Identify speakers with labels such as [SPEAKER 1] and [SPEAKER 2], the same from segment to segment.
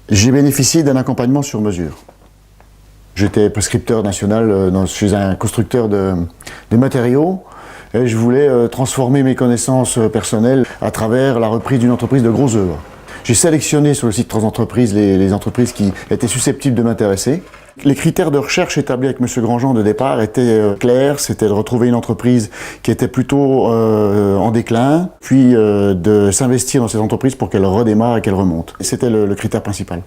[SPEAKER 1] J'ai bénéficié d'un accompagnement sur mesure. J'étais prescripteur national chez un constructeur de matériaux et je voulais transformer mes connaissances personnelles à travers la reprise d'une entreprise de gros œuvres. J'ai sélectionné sur le site Transentreprises les entreprises qui étaient susceptibles de m'intéresser. Les critères de recherche établis avec M. Grandjean de départ étaient clairs, c'était de retrouver une entreprise qui était plutôt en déclin, puis de s'investir dans cette entreprise pour qu'elle redémarre et qu'elle remonte. C'était le critère principal.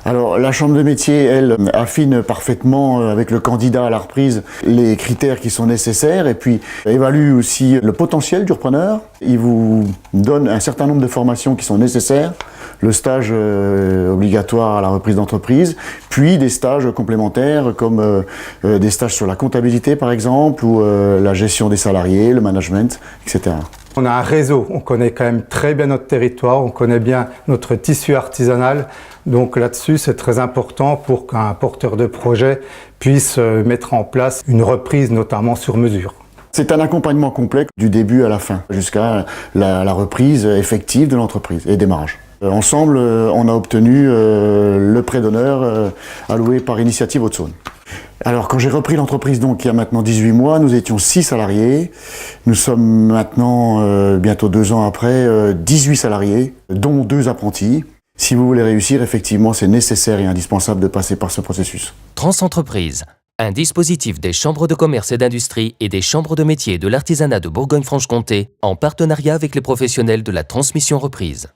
[SPEAKER 1] Alors la chambre de métier, elle, affine parfaitement avec le candidat à la reprise les critères qui sont nécessaires et puis évalue aussi le potentiel du repreneur. Il vous donne un certain nombre de formations qui sont nécessaires, le stage obligatoire à la reprise d'entreprise, puis des stages complémentaires comme des stages sur la comptabilité par exemple, ou la gestion des salariés, le management, etc.
[SPEAKER 2] On a un réseau, on connaît quand même très bien notre territoire, on connaît bien notre tissu artisanal. Donc là-dessus, c'est très important pour qu'un porteur de projet puisse mettre en place une reprise, notamment sur mesure.
[SPEAKER 1] C'est un accompagnement complet du début à la fin, jusqu'à la reprise effective de l'entreprise et démarrage. Ensemble, on a obtenu le prêt d'honneur alloué par Initiative Haute-Saône. Alors quand j'ai repris l'entreprise, donc il y a maintenant 18 mois, nous étions 6 salariés. Nous sommes maintenant, bientôt 2 ans après, 18 salariés, dont 2 apprentis. Si vous voulez réussir, effectivement, c'est nécessaire et indispensable de passer par ce processus.
[SPEAKER 3] Transentreprises, un dispositif des chambres de commerce et d'industrie et des chambres de métiers et de l'artisanat de Bourgogne-Franche-Comté en partenariat avec les professionnels de la transmission reprise.